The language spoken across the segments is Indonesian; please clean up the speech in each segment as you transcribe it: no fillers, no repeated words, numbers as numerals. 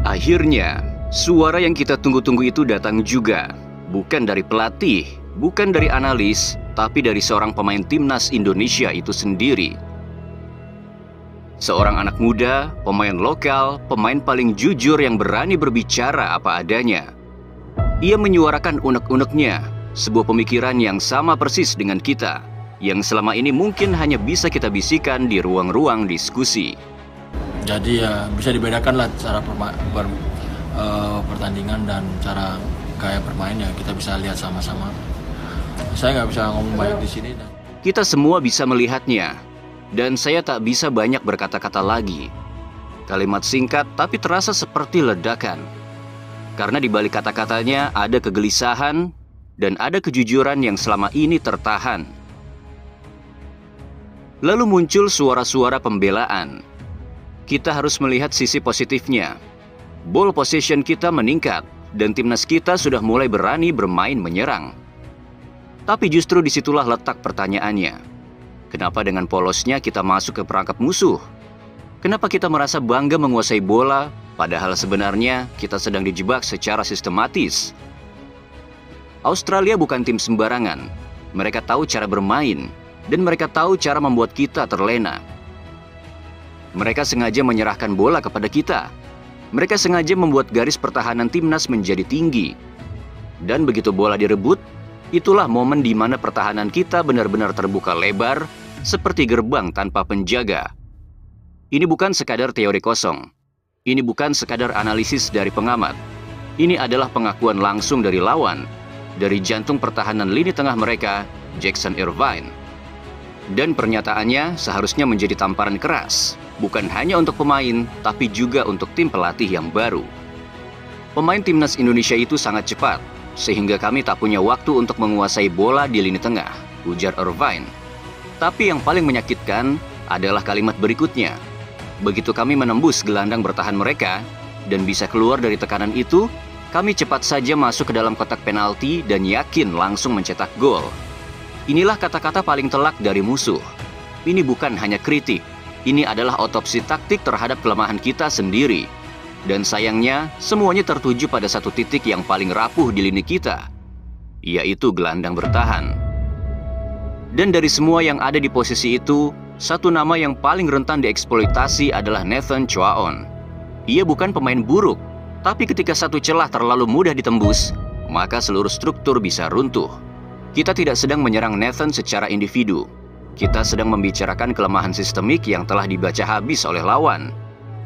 Akhirnya, suara yang kita tunggu-tunggu itu datang juga. Bukan dari pelatih, bukan dari analis, tapi dari seorang pemain timnas Indonesia itu sendiri. Seorang anak muda, pemain lokal, pemain paling jujur yang berani berbicara apa adanya. Ia menyuarakan unek-uneknya, sebuah pemikiran yang sama persis dengan kita, yang selama ini mungkin hanya bisa kita bisikan di ruang-ruang diskusi. Jadi ya bisa dibedakan lah cara pertandingan dan cara gaya bermain ya kita bisa lihat sama-sama. Saya nggak bisa ngomong banyak di sini. Kita semua bisa melihatnya, dan saya tak bisa banyak berkata-kata lagi. Kalimat singkat tapi terasa seperti ledakan. Karena di balik kata-katanya ada kegelisahan dan ada kejujuran yang selama ini tertahan. Lalu muncul suara-suara pembelaan. Kita harus melihat sisi positifnya. Ball possession kita meningkat dan timnas kita sudah mulai berani bermain menyerang. Tapi justru disitulah letak pertanyaannya. Kenapa dengan polosnya kita masuk ke perangkap musuh? Kenapa kita merasa bangga menguasai bola, padahal sebenarnya kita sedang dijebak secara sistematis? Australia bukan tim sembarangan. Mereka tahu cara bermain, dan mereka tahu cara membuat kita terlena. Mereka sengaja menyerahkan bola kepada kita. Mereka sengaja membuat garis pertahanan timnas menjadi tinggi. Dan begitu bola direbut, itulah momen di mana pertahanan kita benar-benar terbuka lebar, seperti gerbang tanpa penjaga. Ini bukan sekadar teori kosong. Ini bukan sekadar analisis dari pengamat. Ini adalah pengakuan langsung dari lawan, dari jantung pertahanan lini tengah mereka, Jackson Irvine. Dan pernyataannya seharusnya menjadi tamparan keras, bukan hanya untuk pemain, tapi juga untuk tim pelatih yang baru. Pemain timnas Indonesia itu sangat cepat, sehingga kami tak punya waktu untuk menguasai bola di lini tengah, ujar Irvine. Tapi yang paling menyakitkan adalah kalimat berikutnya. Begitu kami menembus gelandang bertahan mereka, dan bisa keluar dari tekanan itu, kami cepat saja masuk ke dalam kotak penalti dan yakin langsung mencetak gol. Inilah kata-kata paling telak dari musuh. Ini bukan hanya kritik, ini adalah otopsi taktik terhadap kelemahan kita sendiri. Dan sayangnya, semuanya tertuju pada satu titik yang paling rapuh di lini kita, yaitu gelandang bertahan. Dan dari semua yang ada di posisi itu, satu nama yang paling rentan dieksploitasi adalah Nathan Choaon. Ia bukan pemain buruk, tapi ketika satu celah terlalu mudah ditembus, maka seluruh struktur bisa runtuh. Kita tidak sedang menyerang Nathan secara individu. Kita sedang membicarakan kelemahan sistemik yang telah dibaca habis oleh lawan.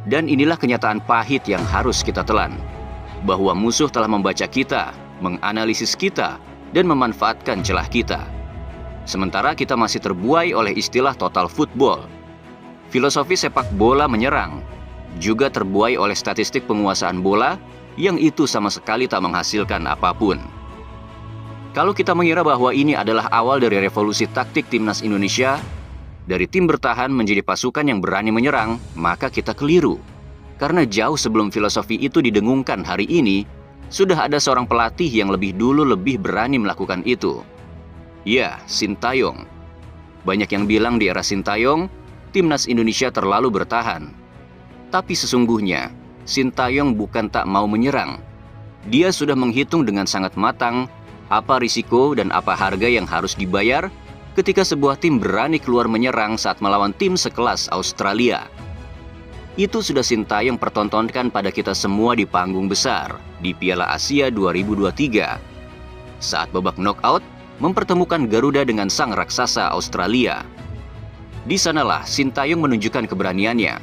Dan inilah kenyataan pahit yang harus kita telan. Bahwa musuh telah membaca kita, menganalisis kita, dan memanfaatkan celah kita. Sementara kita masih terbuai oleh istilah total football. Filosofi sepak bola menyerang, juga terbuai oleh statistik penguasaan bola yang itu sama sekali tak menghasilkan apapun. Kalau kita mengira bahwa ini adalah awal dari revolusi taktik timnas Indonesia, dari tim bertahan menjadi pasukan yang berani menyerang, maka kita keliru. Karena jauh sebelum filosofi itu didengungkan hari ini, sudah ada seorang pelatih yang lebih dulu lebih berani melakukan itu. Ya, Sintayong. Banyak yang bilang di era Sintayong, timnas Indonesia terlalu bertahan. Tapi sesungguhnya, Sintayong bukan tak mau menyerang. Dia sudah menghitung dengan sangat matang apa risiko dan apa harga yang harus dibayar ketika sebuah tim berani keluar menyerang saat melawan tim sekelas Australia. Itu sudah Sintayong pertontonkan pada kita semua di panggung besar di Piala Asia 2023. Saat babak knockout mempertemukan Garuda dengan sang raksasa Australia. Di sanalah Sintayong menunjukkan keberaniannya.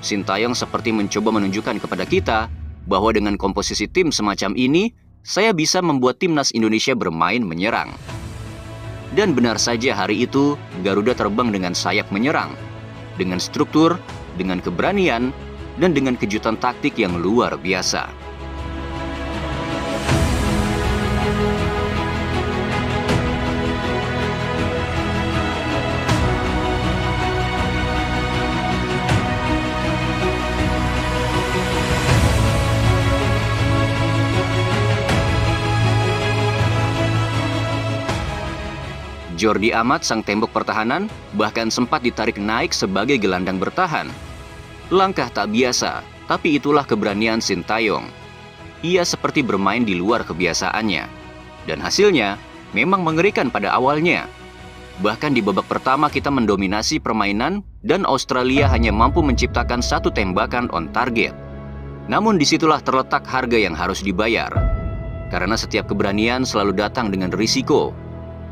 Sintayong seperti mencoba menunjukkan kepada kita bahwa dengan komposisi tim semacam ini, saya bisa membuat timnas Indonesia bermain menyerang. Dan benar saja hari itu, Garuda terbang dengan sayap menyerang. Dengan struktur, dengan keberanian, dan dengan kejutan taktik yang luar biasa. Jordi Amat, sang tembok pertahanan, bahkan sempat ditarik naik sebagai gelandang bertahan. Langkah tak biasa, Tapi itulah keberanian Sintayong. Ia seperti bermain di luar kebiasaannya. Dan hasilnya memang mengerikan pada awalnya. Bahkan di babak pertama kita mendominasi permainan dan Australia hanya mampu menciptakan satu tembakan on target. Namun disitulah terletak harga yang harus dibayar. Karena setiap keberanian selalu datang dengan risiko.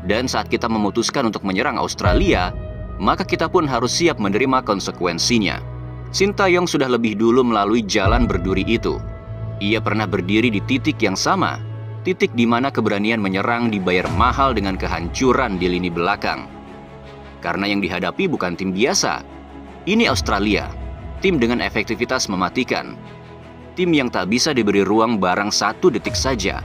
Dan saat kita memutuskan untuk menyerang Australia, maka kita pun harus siap menerima konsekuensinya. Sintayong sudah lebih dulu melalui jalan berduri itu. Ia pernah berdiri di titik yang sama, titik di mana keberanian menyerang dibayar mahal dengan kehancuran di lini belakang. Karena yang dihadapi bukan tim biasa. Ini Australia, tim dengan efektivitas mematikan. Tim yang tak bisa diberi ruang barang 1 detik saja.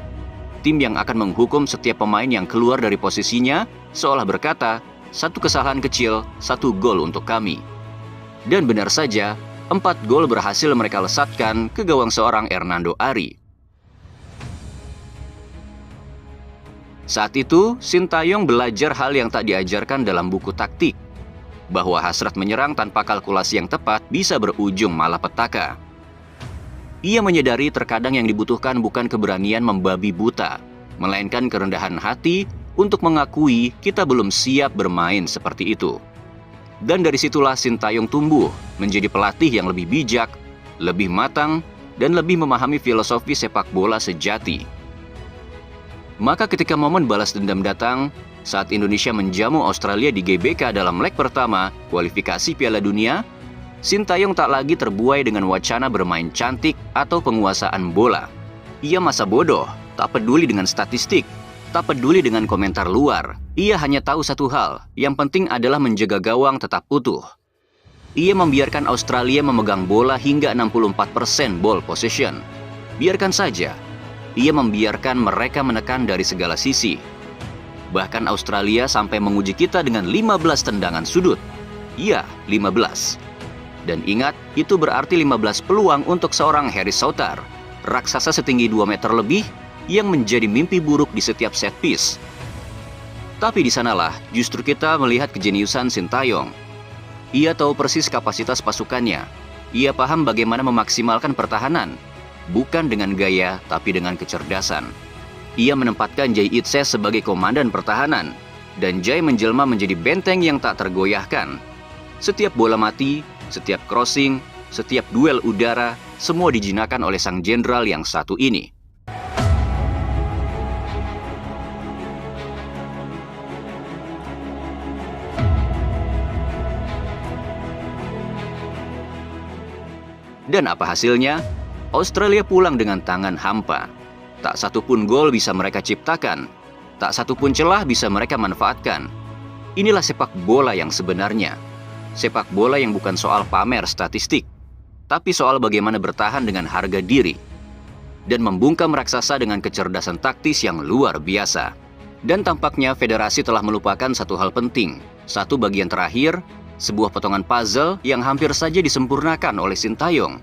Tim yang akan menghukum setiap pemain yang keluar dari posisinya, seolah berkata, 1 kesalahan kecil, 1 gol untuk kami. Dan benar saja, 4 gol berhasil mereka lesatkan ke gawang seorang Hernando Ari. Saat itu, Sintayong belajar hal yang tak diajarkan dalam buku taktik, bahwa hasrat menyerang tanpa kalkulasi yang tepat bisa berujung malapetaka. Ia menyadari terkadang yang dibutuhkan bukan keberanian membabi buta, melainkan kerendahan hati untuk mengakui kita belum siap bermain seperti itu. Dan dari situlah Sintayong tumbuh menjadi pelatih yang lebih bijak, lebih matang, dan lebih memahami filosofi sepak bola sejati. Maka ketika momen balas dendam datang, saat Indonesia menjamu Australia di GBK dalam leg pertama kualifikasi Piala Dunia, Sintayong tak lagi terbuai dengan wacana bermain cantik atau penguasaan bola. Ia masa bodoh, tak peduli dengan statistik, tak peduli dengan komentar luar. Ia hanya tahu satu hal, yang penting adalah menjaga gawang tetap utuh. Ia membiarkan Australia memegang bola hingga 64% ball possession. Biarkan saja. Ia membiarkan mereka menekan dari segala sisi. Bahkan Australia sampai menguji kita dengan 15 tendangan sudut. Iya, 15. Dan ingat, itu berarti 15 peluang untuk seorang Harry Souttar, raksasa setinggi 2 meter lebih, yang menjadi mimpi buruk di setiap set piece. Tapi di sanalah justru kita melihat kejeniusan Sintayong. Ia tahu persis kapasitas pasukannya. Ia paham bagaimana memaksimalkan pertahanan, bukan dengan gaya tapi dengan kecerdasan. Ia menempatkan Jay Itzes sebagai komandan pertahanan, dan Jay menjelma menjadi benteng yang tak tergoyahkan. Setiap bola mati, setiap crossing, setiap duel udara, semua dijinakkan oleh sang jenderal yang satu ini. Dan apa hasilnya? Australia pulang dengan tangan hampa. Tak satu pun gol bisa mereka ciptakan. Tak satu pun celah bisa mereka manfaatkan. Inilah sepak bola yang sebenarnya. Sepak bola yang bukan soal pamer statistik, tapi soal bagaimana bertahan dengan harga diri. Dan membungkam raksasa dengan kecerdasan taktis yang luar biasa. Dan tampaknya federasi telah melupakan satu hal penting. Satu bagian terakhir, sebuah potongan puzzle yang hampir saja disempurnakan oleh Sintayong.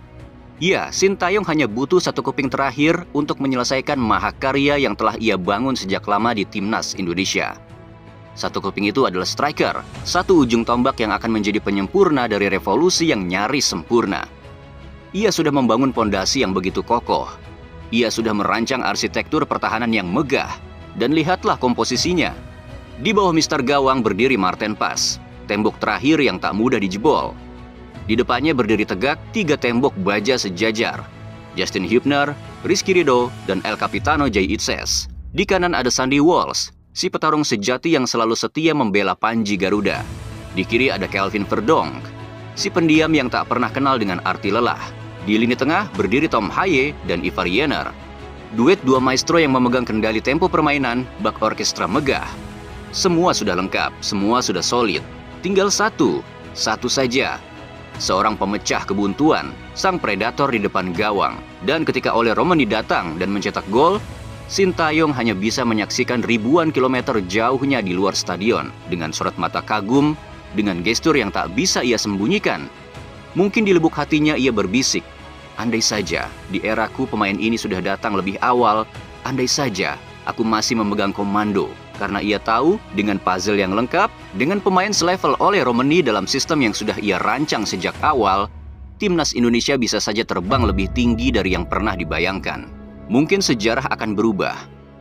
Ya, Sintayong hanya butuh satu kuping terakhir untuk menyelesaikan mahakarya yang telah ia bangun sejak lama di Timnas Indonesia. Satu kuping itu adalah striker, satu ujung tombak yang akan menjadi penyempurna dari revolusi yang nyaris sempurna. Ia sudah membangun pondasi yang begitu kokoh. Ia sudah merancang arsitektur pertahanan yang megah. Dan lihatlah komposisinya. Di bawah Mister Gawang berdiri Marten Pas, tembok terakhir yang tak mudah dijebol. Di depannya berdiri tegak 3 tembok baja sejajar. Justin Hübner, Rizky Ridho, dan El Capitano Jay Itzes. Di kanan ada Sandy Walsh, si petarung sejati yang selalu setia membela Panji Garuda. Di kiri ada Kelvin Verdonk, si pendiam yang tak pernah kenal dengan arti lelah. Di lini tengah berdiri Tom Haye dan Ivar Jenner. Duet dua maestro yang memegang kendali tempo permainan bak orkestra megah. Semua sudah lengkap, semua sudah solid. Tinggal satu saja. Seorang pemecah kebuntuan, sang predator di depan gawang. Dan ketika Ole Romani datang dan mencetak gol, Sintayong hanya bisa menyaksikan ribuan kilometer jauhnya di luar stadion dengan sorot mata kagum, dengan gestur yang tak bisa ia sembunyikan. Mungkin di lubuk hatinya ia berbisik, andai saja di eraku pemain ini sudah datang lebih awal, andai saja aku masih memegang komando. Karena ia tahu dengan puzzle yang lengkap, dengan pemain selevel Ole Romani dalam sistem yang sudah ia rancang sejak awal, timnas Indonesia bisa saja terbang lebih tinggi dari yang pernah dibayangkan. Mungkin sejarah akan berubah.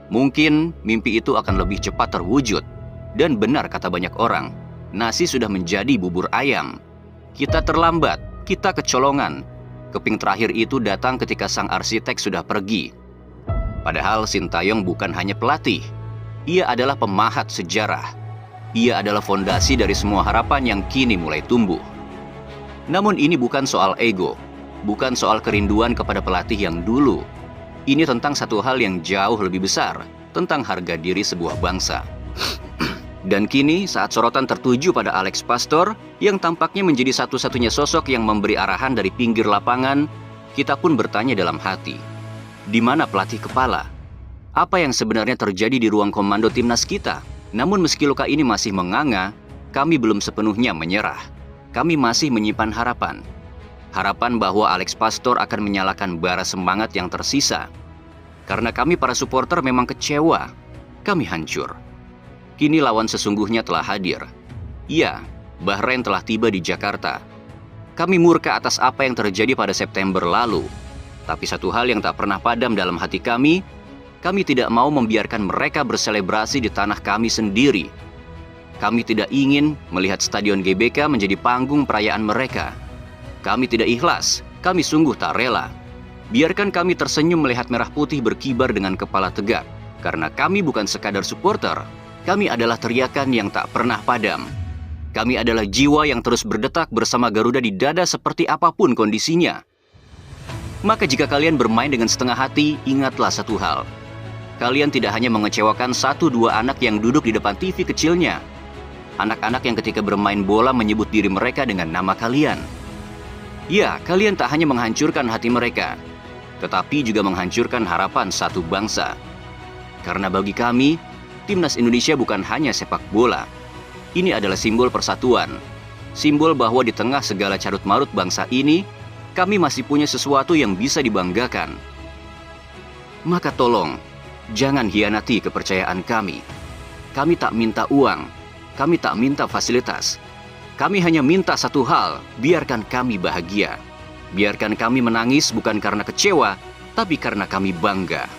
Mungkin mimpi itu akan lebih cepat terwujud. Dan benar kata banyak orang, nasi sudah menjadi bubur ayam. Kita terlambat, kita kecolongan. Keping terakhir itu datang ketika sang arsitek sudah pergi. Padahal Sintayong bukan hanya pelatih. Ia adalah pemahat sejarah. Ia adalah fondasi dari semua harapan yang kini mulai tumbuh. Namun ini bukan soal ego, bukan soal kerinduan kepada pelatih yang dulu. Ini tentang satu hal yang jauh lebih besar, tentang harga diri sebuah bangsa. Dan kini saat sorotan tertuju pada Alex Pastor, yang tampaknya menjadi satu-satunya sosok yang memberi arahan dari pinggir lapangan, kita pun bertanya dalam hati, di mana pelatih kepala? Apa yang sebenarnya terjadi di ruang komando timnas kita? Namun meski luka ini masih menganga, kami belum sepenuhnya menyerah. Kami masih menyimpan harapan. Harapan bahwa Alex Pastor akan menyalakan bara semangat yang tersisa. Karena kami para supporter memang kecewa. Kami hancur. Kini lawan sesungguhnya telah hadir. Iya, Bahrain telah tiba di Jakarta. Kami murka atas apa yang terjadi pada September lalu. Tapi satu hal yang tak pernah padam dalam hati kami tidak mau membiarkan mereka berselebrasi di tanah kami sendiri. Kami tidak ingin melihat Stadion GBK menjadi panggung perayaan mereka. Kami tidak ikhlas, kami sungguh tak rela. Biarkan kami tersenyum melihat merah putih berkibar dengan kepala tegak. Karena kami bukan sekadar supporter, kami adalah teriakan yang tak pernah padam. Kami adalah jiwa yang terus berdetak bersama Garuda di dada seperti apapun kondisinya. Maka jika kalian bermain dengan setengah hati, ingatlah satu hal. Kalian tidak hanya mengecewakan 1-2 anak yang duduk di depan TV kecilnya. Anak-anak yang ketika bermain bola menyebut diri mereka dengan nama kalian. Ya, kalian tak hanya menghancurkan hati mereka, tetapi juga menghancurkan harapan satu bangsa. Karena bagi kami, timnas Indonesia bukan hanya sepak bola. Ini adalah simbol persatuan. Simbol bahwa di tengah segala carut-marut bangsa ini, kami masih punya sesuatu yang bisa dibanggakan. Maka tolong, jangan hianati kepercayaan kami. Kami tak minta uang. Kami tak minta fasilitas. Kami hanya minta satu hal, biarkan kami bahagia. Biarkan kami menangis bukan karena kecewa, tapi karena kami bangga.